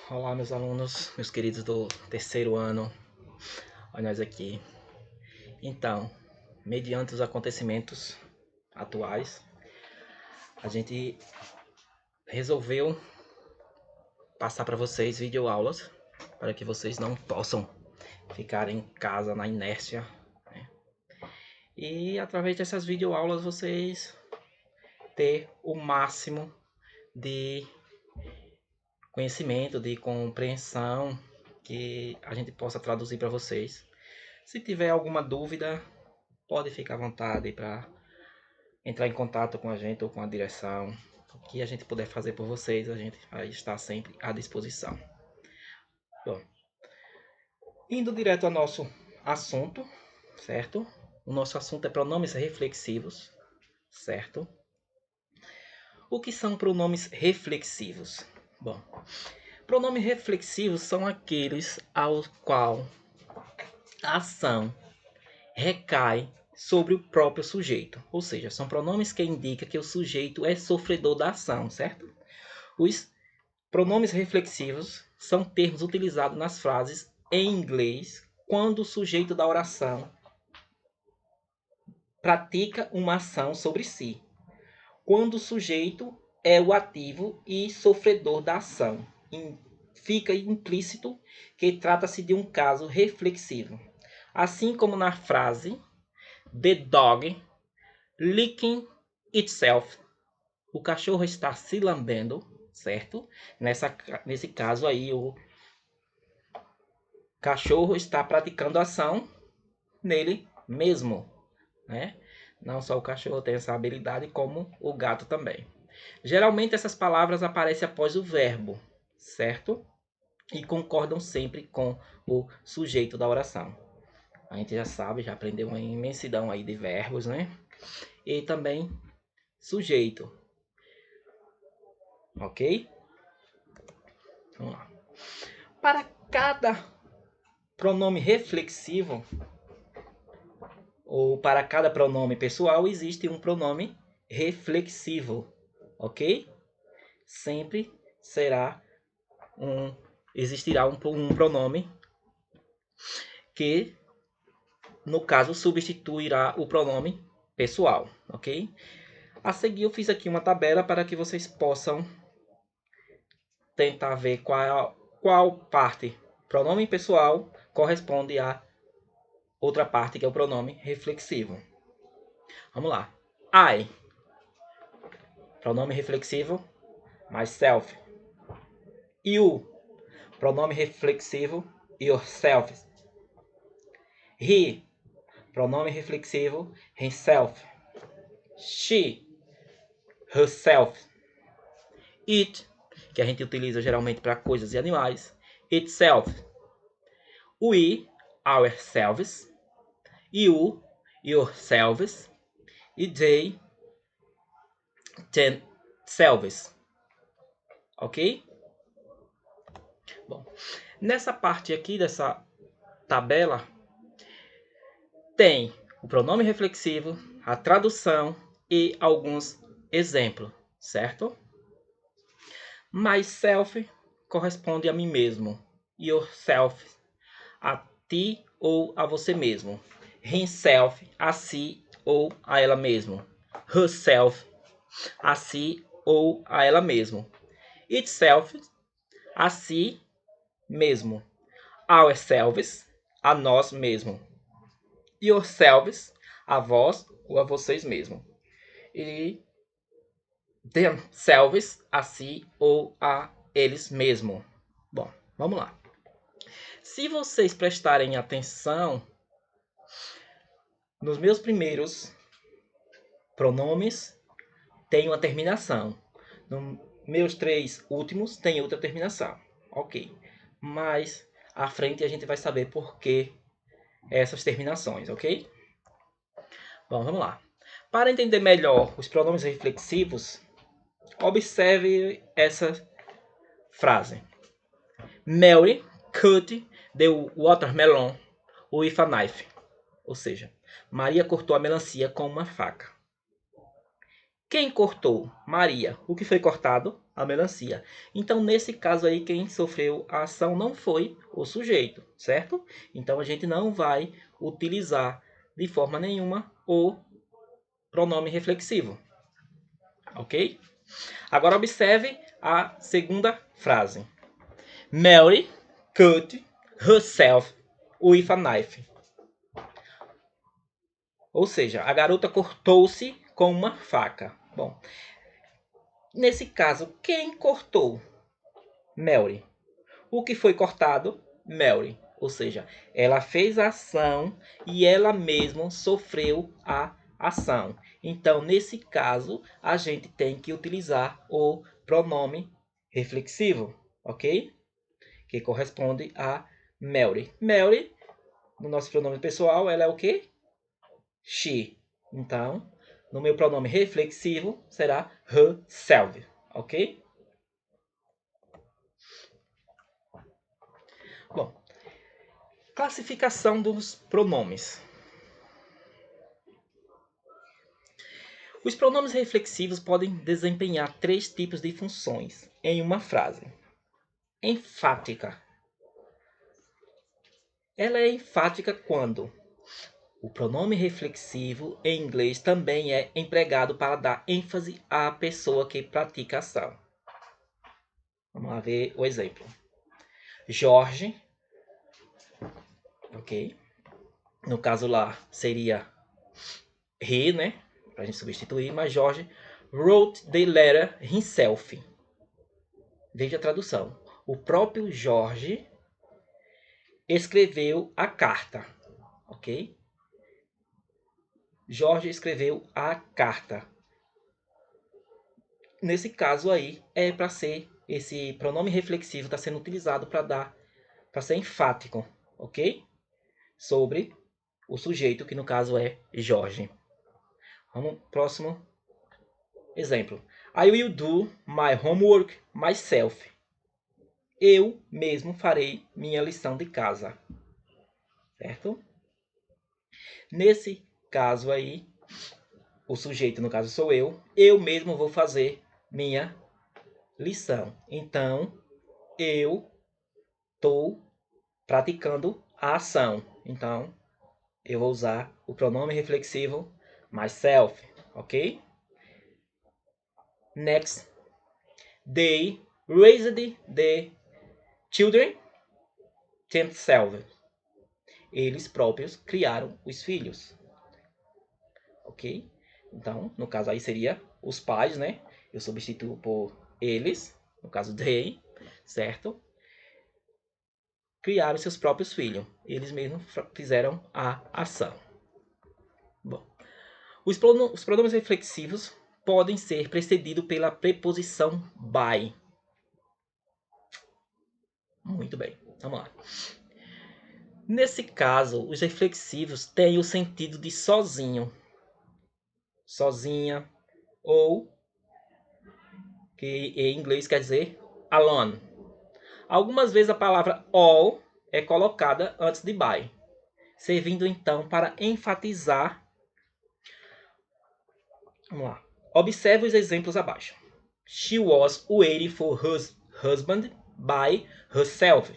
Olá, meus alunos, meus queridos do terceiro ano. Olha nós aqui. Então, mediante os acontecimentos atuais, a gente resolveu passar para vocês videoaulas para que vocês não possam ficar em casa na inércia, né? E através dessas videoaulas vocês ter o máximo de conhecimento, de compreensão que a gente possa traduzir para vocês. Se tiver alguma dúvida, pode ficar à vontade para entrar em contato com a gente ou com a direção. O que a gente puder fazer por vocês, a gente vai estar sempre à disposição. Bom, indo direto ao nosso assunto, certo? O nosso assunto é pronomes reflexivos, certo? O que são pronomes reflexivos? Bom, pronomes reflexivos são aqueles ao qual a ação recai sobre o próprio sujeito, ou seja, são pronomes que indicam que o sujeito é sofredor da ação, certo? Os pronomes reflexivos são termos utilizados nas frases em inglês quando o sujeito da oração pratica uma ação sobre si, quando o sujeito é o ativo e sofredor da ação. Fica implícito que trata-se de um caso reflexivo. Assim como na frase The dog licking itself. O cachorro está se lambendo, certo? Nesse caso aí, o cachorro está praticando ação nele mesmo, né? Não só o cachorro tem essa habilidade, como o gato também. Geralmente essas palavras aparecem após o verbo, certo? E concordam sempre com o sujeito da oração. A gente já sabe, já aprendeu uma imensidão aí de verbos, né? E também sujeito. Ok? Vamos lá. Para cada pronome reflexivo, ou para cada pronome pessoal, existe um pronome reflexivo. Ok? Sempre existirá um pronome que, no caso, substituirá o pronome pessoal. Ok? A seguir, eu fiz aqui uma tabela para que vocês possam tentar ver qual parte pronome pessoal corresponde a outra parte que é o pronome reflexivo. Vamos lá. I, pronome reflexivo, myself. You, pronome reflexivo, yourself. He, pronome reflexivo, himself. She, herself. It, que a gente utiliza geralmente para coisas e animais, itself. We, ourselves. You, yourselves. E they, themselves. Ok? Bom, nessa parte aqui dessa tabela tem o pronome reflexivo, a tradução e alguns exemplos, certo? Myself corresponde a mim mesmo. Yourself, a ti ou a você mesmo. Himself, a si ou a ela mesmo. Herself, a si ou a ela mesmo. Itself, a si mesmo. Ourselves, a nós mesmo. Yourselves, a vós ou a vocês mesmos. E themselves, a si ou a eles mesmos. Bom, vamos lá. Se vocês prestarem atenção, nos meus primeiros pronomes tem uma terminação. Nos meus três últimos tem outra terminação. Ok. Mas à frente a gente vai saber por que essas terminações, ok? Bom, vamos lá. Para entender melhor os pronomes reflexivos, observe essa frase. Mary cut the watermelon with a knife. Ou seja, Maria cortou a melancia com uma faca. Quem cortou? Maria. O que foi cortado? a melancia. Então, nesse caso aí, quem sofreu a ação não foi o sujeito, certo? Então, a gente não vai utilizar de forma nenhuma o pronome reflexivo, ok? Agora, observe a segunda frase. Mary cut herself with a knife. Ou seja, a garota cortou-se com uma faca. Bom, nesse caso, quem cortou? Mary. O que foi cortado? Mary. Ou seja, ela fez a ação e ela mesma sofreu a ação. Então, nesse caso, a gente tem que utilizar o pronome reflexivo, ok? Que corresponde a Mary. Mary, no nosso pronome pessoal, ela é o quê? She. Então, no meu pronome reflexivo, será herself, ok? Bom, classificação dos pronomes. Os pronomes reflexivos podem desempenhar 3 tipos de funções em uma frase. Enfática. Ela é enfática quando o pronome reflexivo em inglês também é empregado para dar ênfase à pessoa que pratica a ação. Vamos lá ver o exemplo. Jorge, ok? No caso lá seria he, né? Para a gente substituir, mas Jorge wrote the letter himself. Veja a tradução. O próprio Jorge escreveu a carta, ok? Jorge escreveu a carta. Nesse caso aí, é para ser esse pronome reflexivo está sendo utilizado para ser enfático, ok? Sobre o sujeito, que no caso é Jorge. Vamos próximo exemplo. I will do my homework myself. Eu mesmo farei minha lição de casa. Certo? Nesse caso aí, o sujeito, no caso sou eu mesmo vou fazer minha lição. Então, eu estou praticando a ação. Então, eu vou usar o pronome reflexivo myself, ok? Next, they raised the children themselves. Eles próprios criaram os filhos, ok? Então, no caso aí seria os pais, né? Eu substituo por eles, no caso they, certo? Criaram seus próprios filhos. Eles mesmos fizeram a ação. Bom, os pronomes reflexivos podem ser precedidos pela preposição by. Muito bem, vamos lá. Nesse caso, os reflexivos têm o sentido de sozinho, sozinha, ou que em inglês quer dizer alone. Algumas vezes a palavra all é colocada antes de by, servindo então para enfatizar. Vamos lá. Observe os exemplos abaixo. She was waiting for her husband by herself.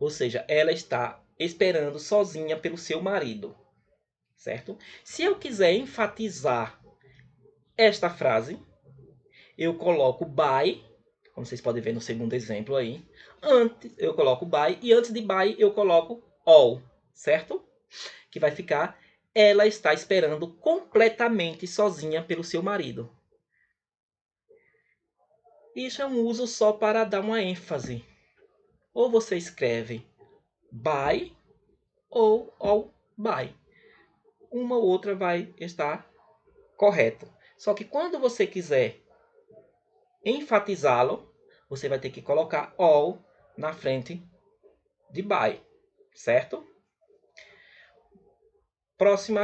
Ou seja, ela está esperando sozinha pelo seu marido. Certo? Se eu quiser enfatizar esta frase, eu coloco by, como vocês podem ver no segundo exemplo aí. Antes eu coloco by e antes de by eu coloco all, certo? Que vai ficar ela está esperando completamente sozinha pelo seu marido. Isso é um uso só para dar uma ênfase. Ou você escreve by ou all by. Uma ou outra vai estar correto. Só que quando você quiser enfatizá-lo, você vai ter que colocar all na frente de by, certo? Próximo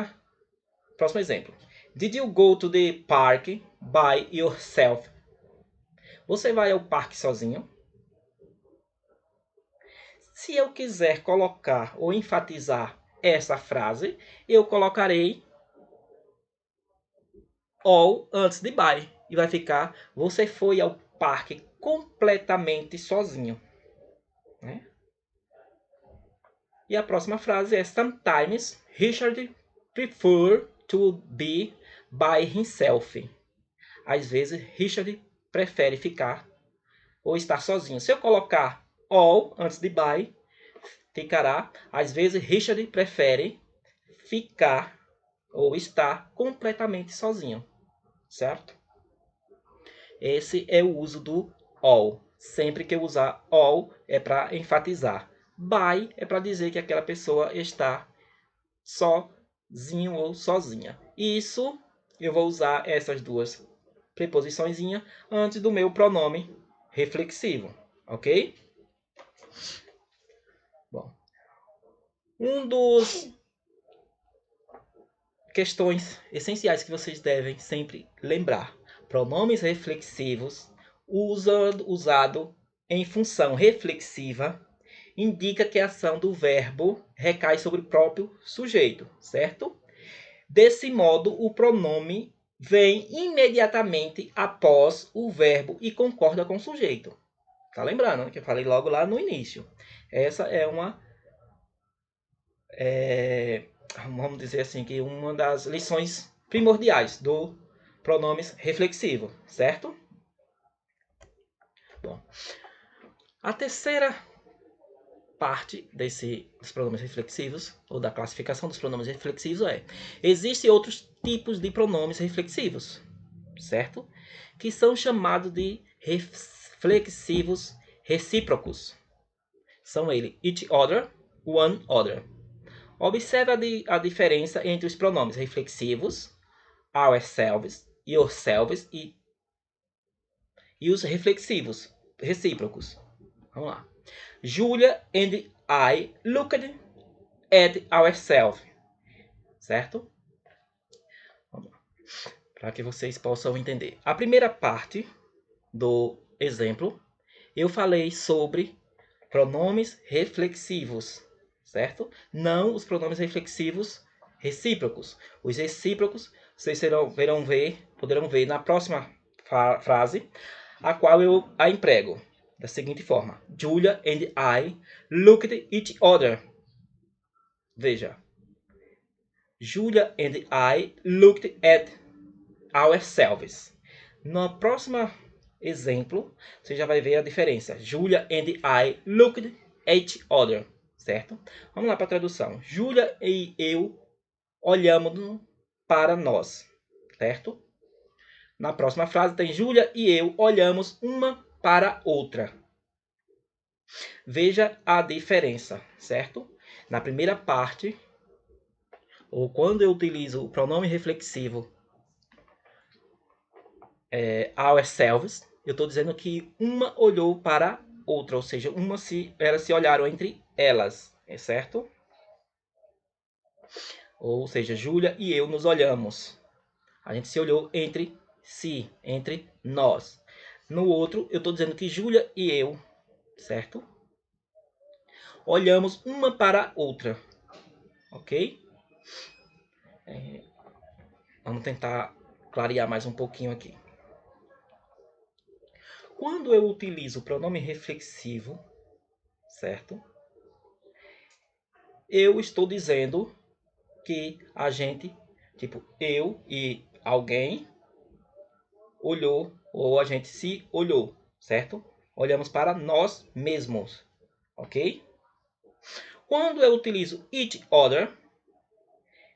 exemplo. Did you go to the park by yourself? Você vai ao parque sozinho? Se eu quiser colocar ou enfatizar essa frase, eu colocarei all antes de by. e vai ficar você foi ao parque completamente sozinho, né? E a próxima frase é sometimes Richard prefer to be by himself. Às vezes Richard prefere ficar ou estar sozinho. Se eu colocar all antes de by, ficará às vezes Richard prefere ficar ou estar completamente sozinho, certo? Esse é o uso do all. Sempre que eu usar all é para enfatizar. By é para dizer que aquela pessoa está sozinho ou sozinha. Isso eu vou usar essas duas preposições antes do meu pronome reflexivo, ok? Bom, um dos questões essenciais que vocês devem sempre lembrar: pronomes reflexivos usado em função reflexiva indica que a ação do verbo recai sobre o próprio sujeito, certo? Desse modo, o pronome vem imediatamente após o verbo e concorda com o sujeito. Tá lembrando, né, que eu falei logo lá no início. Essa é vamos dizer assim, que uma das lições primordiais do pronomes reflexivo, certo? Bom, a terceira parte dos pronomes reflexivos, ou da classificação dos pronomes reflexivos existem outros tipos de pronomes reflexivos, certo? Que são chamados de reflexivos recíprocos. São eles each other, one other. Observe a diferença entre os pronomes reflexivos, ourselves, yourselves e os reflexivos recíprocos. Vamos lá. Julia and I looked at ourselves. Certo? Para que vocês possam entender. A primeira parte do exemplo, eu falei sobre pronomes reflexivos, certo? Não os pronomes reflexivos recíprocos. Os recíprocos, vocês poderão ver na próxima frase, a qual eu a emprego da seguinte forma: Julia and I looked at each other. Veja. Julia and I looked at ourselves. No próximo exemplo, você já vai ver a diferença. Julia and I looked at each other, certo? Vamos lá para a tradução. Julia e eu olhamos para nós, certo? Na próxima frase tem Julia e eu olhamos uma para outra. Veja a diferença, certo? Na primeira parte, ou quando eu utilizo o pronome reflexivo ourselves, eu estou dizendo que uma olhou para outra, ou seja, elas se olharam entre elas, certo? Ou seja, Júlia e eu nos olhamos. A gente se olhou entre si, entre nós. No outro, eu estou dizendo que Júlia e eu, certo? Olhamos uma para a outra, ok? Vamos tentar clarear mais um pouquinho aqui. Quando eu utilizo o pronome reflexivo, certo? Eu estou dizendo que a gente, tipo, eu e alguém olhou, ou a gente se olhou, certo? Olhamos para nós mesmos, ok? Quando eu utilizo each other,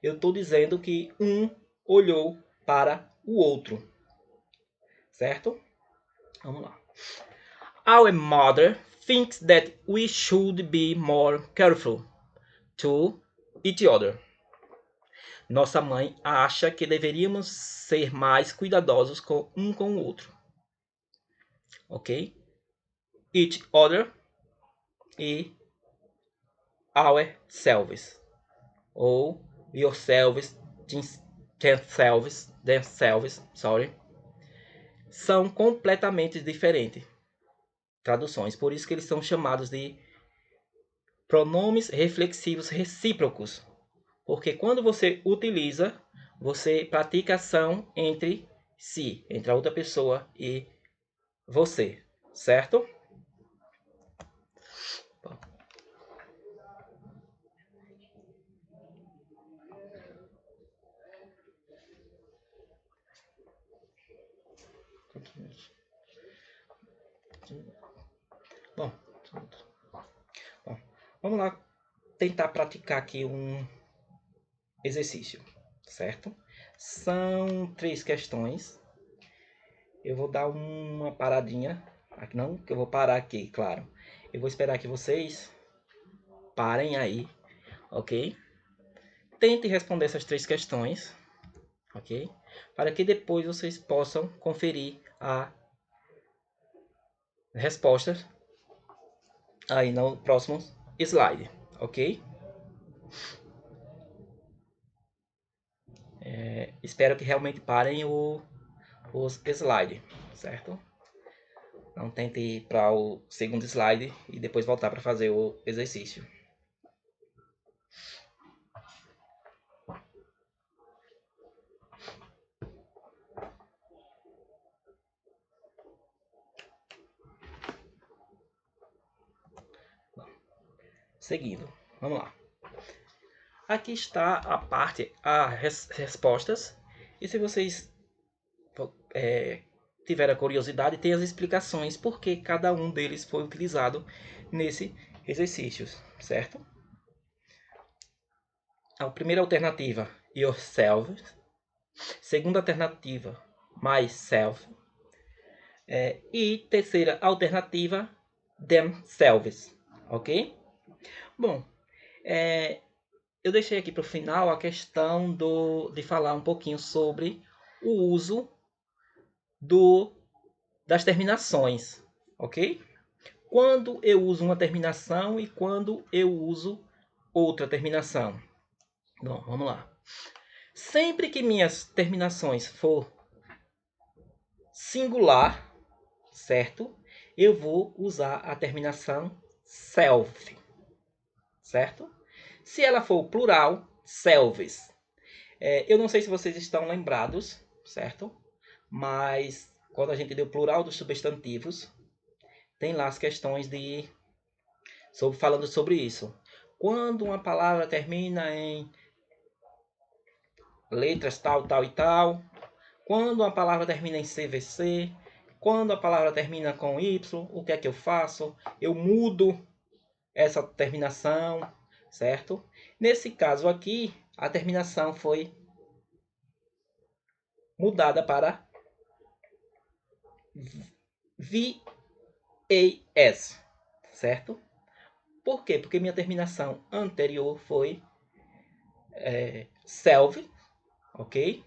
eu estou dizendo que um olhou para o outro, certo? Vamos lá. Our mother thinks that we should be more careful to each other. Nossa mãe acha que deveríamos ser mais cuidadosos com o outro. Ok? Each other e ourselves. Ou yourselves, themselves, sorry. São completamente diferentes traduções. Por isso que eles são chamados de pronomes reflexivos recíprocos. Porque quando você utiliza, você pratica ação entre se entre a outra pessoa e você, certo? Bom, bom, vamos lá tentar praticar aqui um exercício, certo? São 3 questões. Eu vou dar uma paradinha, não que eu vou parar aqui, claro. Eu vou esperar que vocês parem aí, ok? Tente responder essas 3 questões, ok? Para que depois vocês possam conferir as respostas aí no próximo slide, ok? Espero que realmente parem os slides, certo? Não tente ir para o segundo slide e depois voltar para fazer o exercício. Seguindo, vamos lá. Aqui está a parte, as respostas. E se vocês tiveram a curiosidade, tem as explicações por que cada um deles foi utilizado nesse exercício, certo? A primeira alternativa, yourself. Segunda alternativa, myself. E terceira alternativa, themselves. Ok? Bom, eu deixei aqui para o final a questão de falar um pouquinho sobre o uso das terminações, ok? Quando eu uso uma terminação e quando eu uso outra terminação. Bom, vamos lá. Sempre que minhas terminações for singular, certo? Eu vou usar a terminação self, certo? Se ela for plural, selves. Eu não sei se vocês estão lembrados, certo? Mas quando a gente deu plural dos substantivos, tem lá as questões falando sobre isso. Quando uma palavra termina em letras tal, tal e tal, quando uma palavra termina em CVC, quando a palavra termina com Y, o que é que eu faço? Eu mudo essa terminação, certo? Nesse caso aqui, a terminação foi mudada para VAS, certo? Por quê? Porque minha terminação anterior foi self, ok?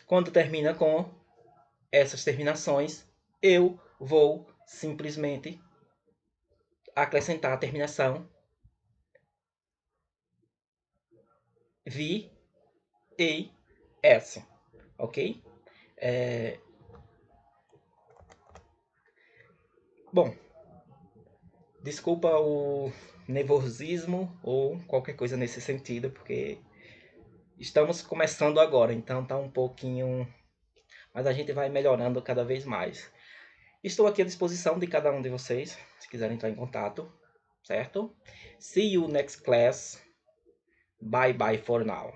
Quando termina com essas terminações, eu vou simplesmente acrescentar a terminação VAS, ok? Bom, desculpa o nervosismo ou qualquer coisa nesse sentido, porque estamos começando agora, então tá um pouquinho, mas a gente vai melhorando cada vez mais. Estou aqui à disposição de cada um de vocês, se quiserem entrar em contato, certo? See you next class. Bye bye for now.